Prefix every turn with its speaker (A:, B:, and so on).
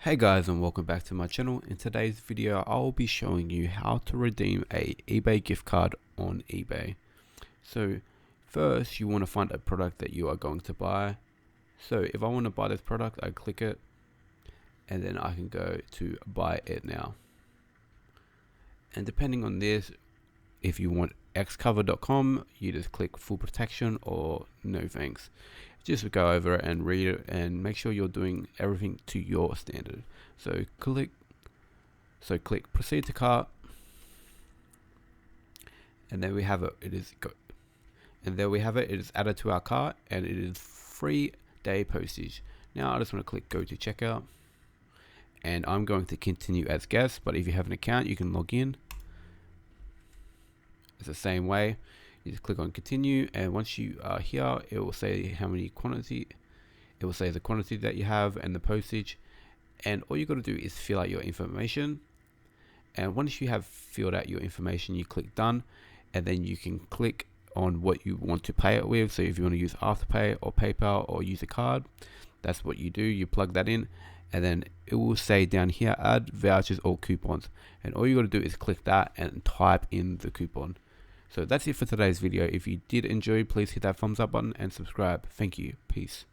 A: Hey guys, and welcome back to my channel. In today's video I'll be showing you how to redeem a eBay gift card on eBay. So first you want to find a product that you are going to buy. So if I want to buy this product, I click it and then I can go to buy it now. And depending on this, if you want xcover.com, you just click full protection or no thanks. Just go over it and read it and make sure you're doing everything to your standard. So click proceed to cart, and there we have it. It is added to our cart, and it is free day postage. Now I just want to click go to checkout, and I'm going to continue as guest, but if you have an account you can log in. It's the same way. You just click on continue, and once you are here, it will say how many quantity. It will say the quantity that you have and the postage, and all you got to do is fill out your information. And once you have filled out your information, you click done, and then you can click on what you want to pay it with. So if you want to use Afterpay or PayPal or use a card, that's what you do. You plug that in, and then it will say down here add vouchers or coupons, and all you got to do is click that and type in the coupon. So that's it for today's video. If you did enjoy, please hit that thumbs up button and subscribe. Thank you. Peace.